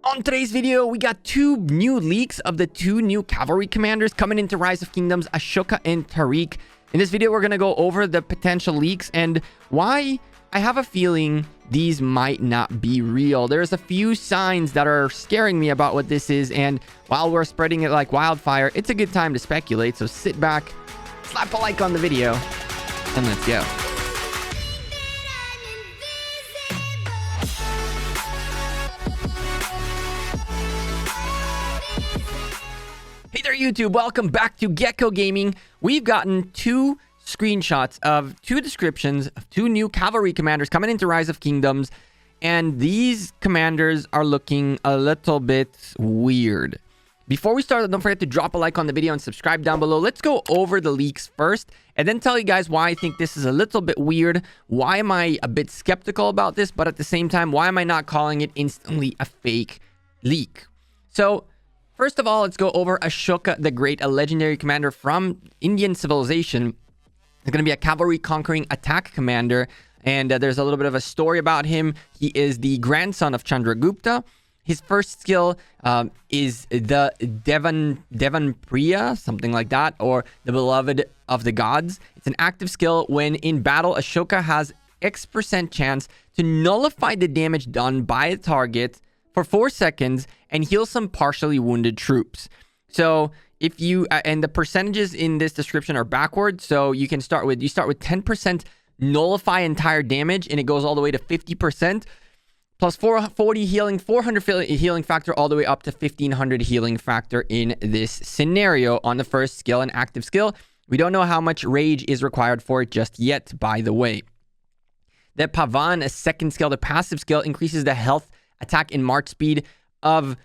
On today's video, we got two new leaks of the two new cavalry commanders coming into Rise of Kingdoms, Ashoka and Tariq. In this video, we're going to go over the potential leaks and why I have a feeling these might not be real. There's a few signs that are scaring me about what this is, and while we're spreading it like wildfire, it's a good time to speculate. So sit back, slap a like on the video, and let's go. Hey there, YouTube. Welcome back to Gekko Gaming. We've gotten two screenshots of two descriptions of two new cavalry commanders coming into Rise of Kingdoms, and these commanders are looking a little bit weird. Before we start, don't forget to drop a like on the video and subscribe down below. Let's go over the leaks first and then tell you guys why I think this is a little bit weird. Why am I a bit skeptical about this, but at the same time, why am I not calling it instantly a fake leak? So first of all, let's go over Ashoka the Great, a legendary commander from Indian civilization. He's going to be a cavalry conquering attack commander, and there's a little bit of a story about him. He is the grandson of Chandragupta. His first skill is the Devanpriya, something like that, or the beloved of the gods. It's an active skill. When in battle, Ashoka has X% chance to nullify the damage done by a target for 4 seconds and heal some partially wounded troops. So if you and the percentages in this description are backwards, so you can start with 10% nullify entire damage, and it goes all the way to 50%, plus 440 healing, 400 healing factor, all the way up to 1500 healing factor in this scenario on the first skill, an active skill. We don't know how much rage is required for it just yet, by the way. The Pavan, a second skill, the passive skill, increases the health, attack, and march speed of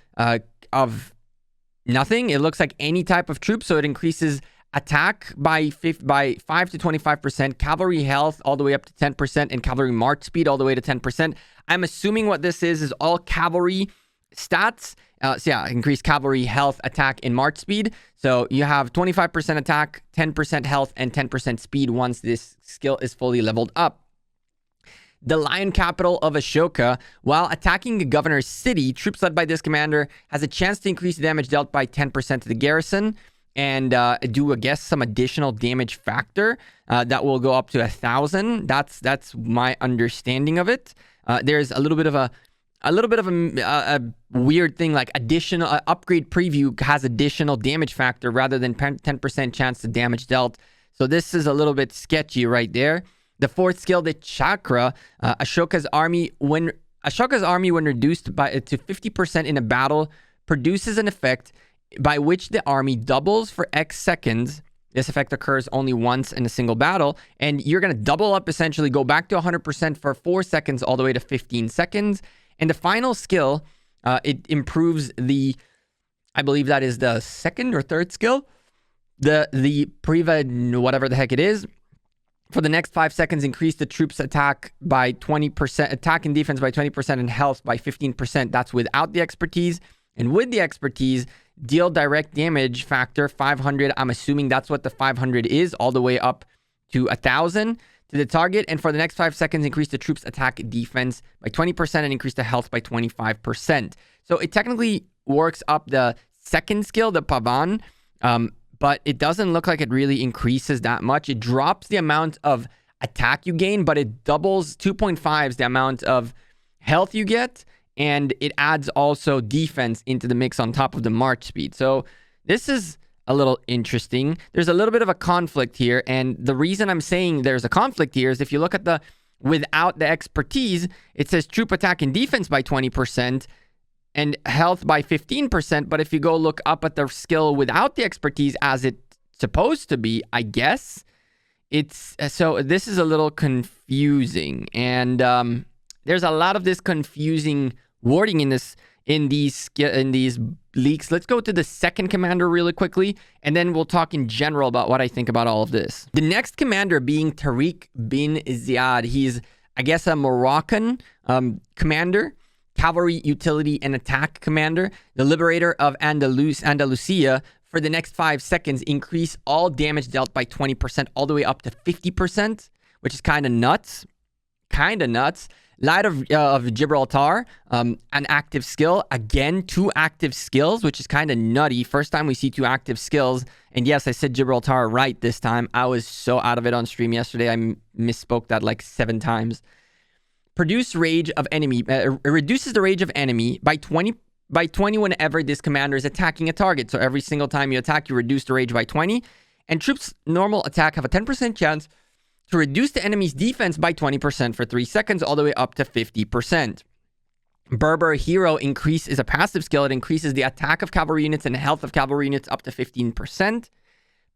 nothing. It looks like any type of troop, so it increases attack by 5 to 25%, cavalry health all the way up to 10%, and cavalry march speed all the way to 10%. I'm assuming what this is all cavalry stats. So yeah, increased cavalry health, attack, and march speed. So you have 25% attack, 10% health, and 10% speed once this skill is fully leveled up. The Lion Capital of Ashoka. While attacking the governor's city, troops led by this commander has a chance to increase the damage dealt by 10% to the garrison and do, I guess, some additional damage factor that will go up to 1,000. That's my understanding of it. There's a little bit of a weird thing, like additional upgrade preview has additional damage factor rather than 10% chance to damage dealt. So this is a little bit sketchy right there. The fourth skill, the Chakra, Ashoka's army, when reduced to 50% in a battle, produces an effect by which the army doubles for X seconds. This effect occurs only once in a single battle, and you're going to double up, essentially, go back to 100% for 4 seconds all the way to 15 seconds. And the final skill, it improves I believe that is the second or third skill, the Priva, whatever the heck it is. For the next 5 seconds, increase the troops' attack by 20%, attack and defense by 20%, and health by 15%. That's without the expertise. And with the expertise, deal direct damage factor 500. I'm assuming that's what the 500 is, all the way up to 1,000 to the target. And for the next 5 seconds, increase the troops' attack defense by 20% and increase the health by 25%. So it technically works up the second skill, the Pavan, but it doesn't look like it really increases that much. It drops the amount of attack you gain, but it doubles 2.5s the amount of health you get, and it adds also defense into the mix on top of the march speed. So this is a little interesting. There's a little bit of a conflict here, and the reason I'm saying there's a conflict here is if you look at the without the expertise, it says troop attack and defense by 20%, and health by 15%, but if you go look up at the skill without the expertise as it's supposed to be, I guess, it's, so this is a little confusing, and there's a lot of this confusing wording in these leaks. Let's go to the second commander really quickly, and then we'll talk in general about what I think about all of this. The next commander being Tariq bin Ziyad. He's, I guess, a Moroccan commander, cavalry, utility, and attack commander. The liberator of Andalusia. For the next 5 seconds, increase all damage dealt by 20%, all the way up to 50%, which is kind of nuts. Light of Gibraltar, an active skill. Again, 2 active skills, which is kind of nutty. First time we see 2 active skills. And yes, I said Gibraltar right this time. I was so out of it on stream yesterday. I misspoke that like 7 times. Reduces the rage of enemy by 20 whenever this commander is attacking a target. So every single time you attack, you reduce the rage by 20. And troops normal attack have a 10% chance to reduce the enemy's defense by 20% for 3 seconds, all the way up to 50%. Berber Hero Increase is a passive skill. It increases the attack of cavalry units and health of cavalry units up to 15%.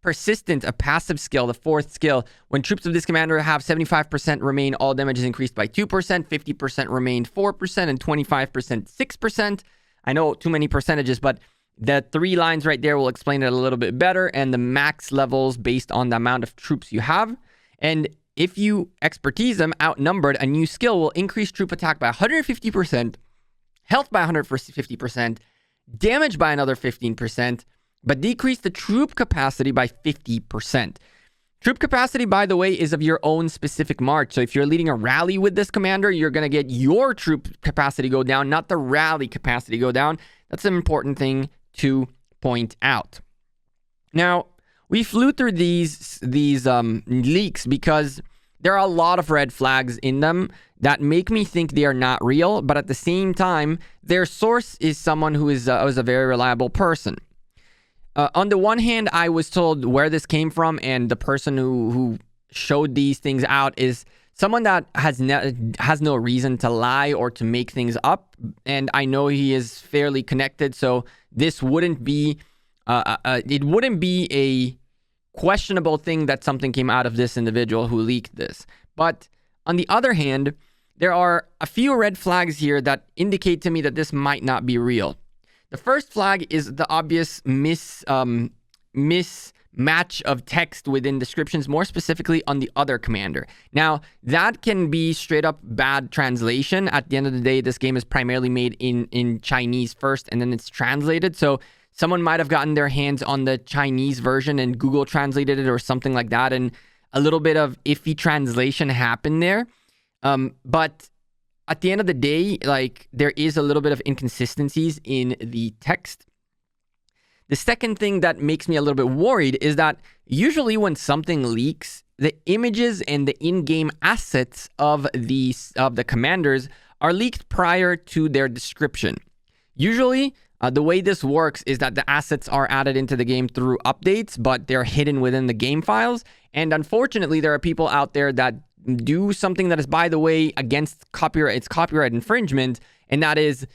Persistent, a passive skill, the 4th skill. When troops of this commander have 75% remain, all damage is increased by 2%, 50% remain 4%, and 25% 6%. I know too many percentages, but the 3 lines right there will explain it a little bit better, and the max levels based on the amount of troops you have. And if you expertise them outnumbered, a new skill will increase troop attack by 150%, health by 150%, damage by another 15%, but decrease the troop capacity by 50%. Troop capacity, by the way, is of your own specific march. So if you're leading a rally with this commander, you're going to get your troop capacity go down, not the rally capacity go down. That's an important thing to point out. Now, we flew through these leaks because there are a lot of red flags in them that make me think they are not real, but at the same time, their source is someone who is a very reliable person. On the one hand, I was told where this came from, and the person who showed these things out is someone that has no reason to lie or to make things up, and I know he is fairly connected, so this wouldn't be it wouldn't be a questionable thing that something came out of this individual who leaked this. But on the other hand, there are a few red flags here that indicate to me that this might not be real. The first flag is the obvious mismatch of text within descriptions, more specifically on the other commander. Now, that can be straight up bad translation. At the end of the day, this game is primarily made in Chinese first, and then it's translated. So someone might have gotten their hands on the Chinese version and Google translated it or something like that, and a little bit of iffy translation happened there. But at the end of the day, like, there is a little bit of inconsistencies in the text. The second thing that makes me a little bit worried is that usually when something leaks, the images and the in-game assets of the commanders are leaked prior to their description. Usually, the way this works is that the assets are added into the game through updates, but they're hidden within the game files. And unfortunately, there are people out there that do something that is, by the way, against copyright. It's copyright infringement, and that is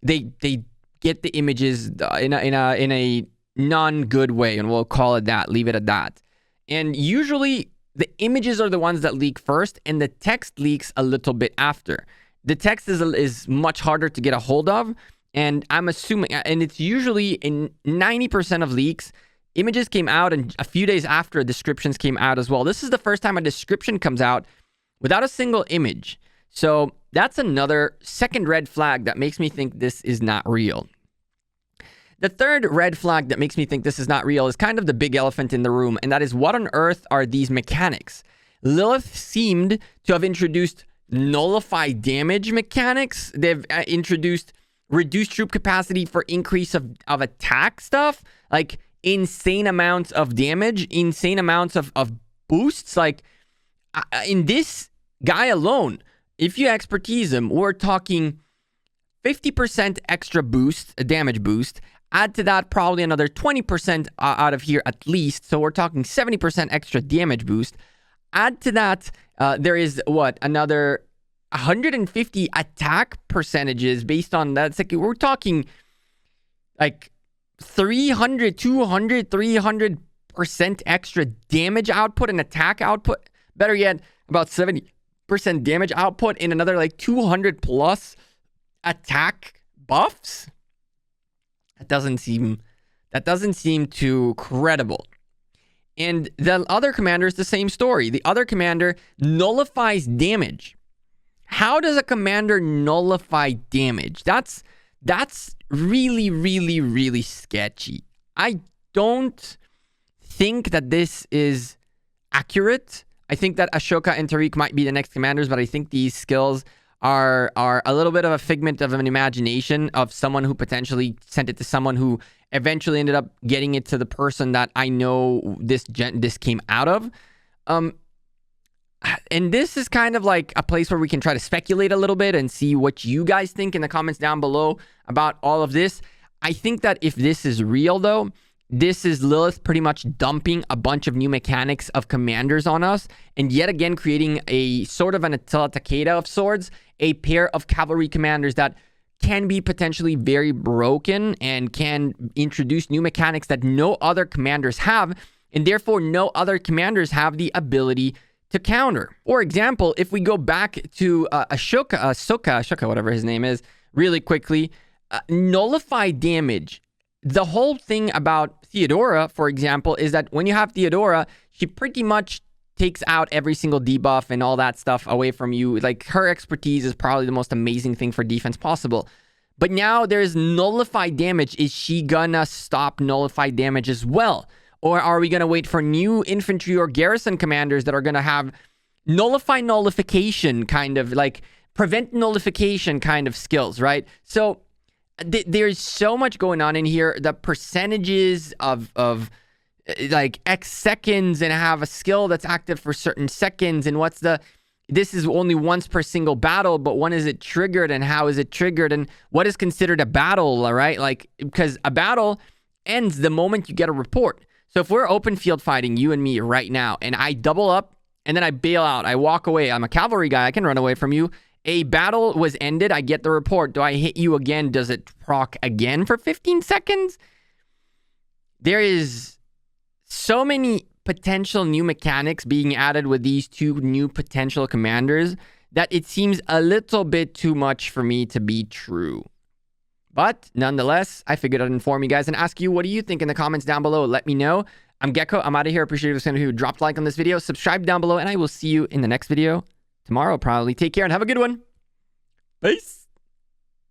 they get the images in a non-good way, and we'll call it that. Leave it at that. And usually, the images are the ones that leak first, and the text leaks a little bit after. The text is much harder to get a hold of. And I'm assuming, and it's usually in 90% of leaks, images came out, and a few days after, descriptions came out as well. This is the first time a description comes out without a single image. So that's another second red flag that makes me think this is not real. The third red flag that makes me think this is not real is kind of the big elephant in the room, and that is, what on earth are these mechanics? Lilith seemed to have introduced nullify damage mechanics. They've introduced reduced troop capacity for increase of attack stuff, like insane amounts of damage, insane amounts of boosts. Like, in this guy alone, if you expertise him, we're talking 50% extra boost, a damage boost. Add to that probably another 20% out of here at least. So we're talking 70% extra damage boost. Add to that, there is another 150 attack percentages based on that. It's like, we're talking like 300, 200, 300% extra damage output and attack output. Better yet, about 70% damage output in another like 200 plus attack buffs. That doesn't seem too credible. And the other commander is the same story. The other commander nullifies damage. How does a commander nullify damage? That's really, really, really sketchy. I don't think that this is accurate. I think that Ashoka and Tariq might be the next commanders, but I think these skills are a little bit of a figment of an imagination of someone who potentially sent it to someone who eventually ended up getting it to the person that I know this came out of. And this is kind of like a place where we can try to speculate a little bit and see what you guys think in the comments down below about all of this. I think that if this is real, though, this is Lilith pretty much dumping a bunch of new mechanics of commanders on us, and yet again creating a sort of an Attila Takeda of sorts, a pair of cavalry commanders that can be potentially very broken and can introduce new mechanics that no other commanders have, and therefore no other commanders have the ability to counter. For example, if we go back to Ashoka, whatever his name is, really quickly, nullify damage. The whole thing about Theodora, for example, is that when you have Theodora, she pretty much takes out every single debuff and all that stuff away from you. Like, her expertise is probably the most amazing thing for defense possible. But now there's nullified damage. Is she gonna stop nullified damage as well? Or are we gonna wait for new infantry or garrison commanders that are gonna have nullification kind of, like, prevent nullification kind of skills, right? So there's so much going on in here. The percentages of like X seconds and have a skill that's active for certain seconds, and this is only once per single battle, but when is it triggered and how is it triggered and what is considered a battle, all right? Like, because a battle ends the moment you get a report. So if we're open field fighting, you and me right now, and I double up and then I bail out, I walk away, I'm a cavalry guy, I can run away from you. A battle was ended, I get the report. Do I hit you again? Does it proc again for 15 seconds? There is so many potential new mechanics being added with these two new potential commanders that it seems a little bit too much for me to be true. But nonetheless, I figured I'd inform you guys and ask you, what do you think in the comments down below? Let me know. I'm Gekko. I'm out of here. Appreciate everyone who dropped a like on this video. Subscribe down below, and I will see you in the next video tomorrow, probably. Take care and have a good one. Peace.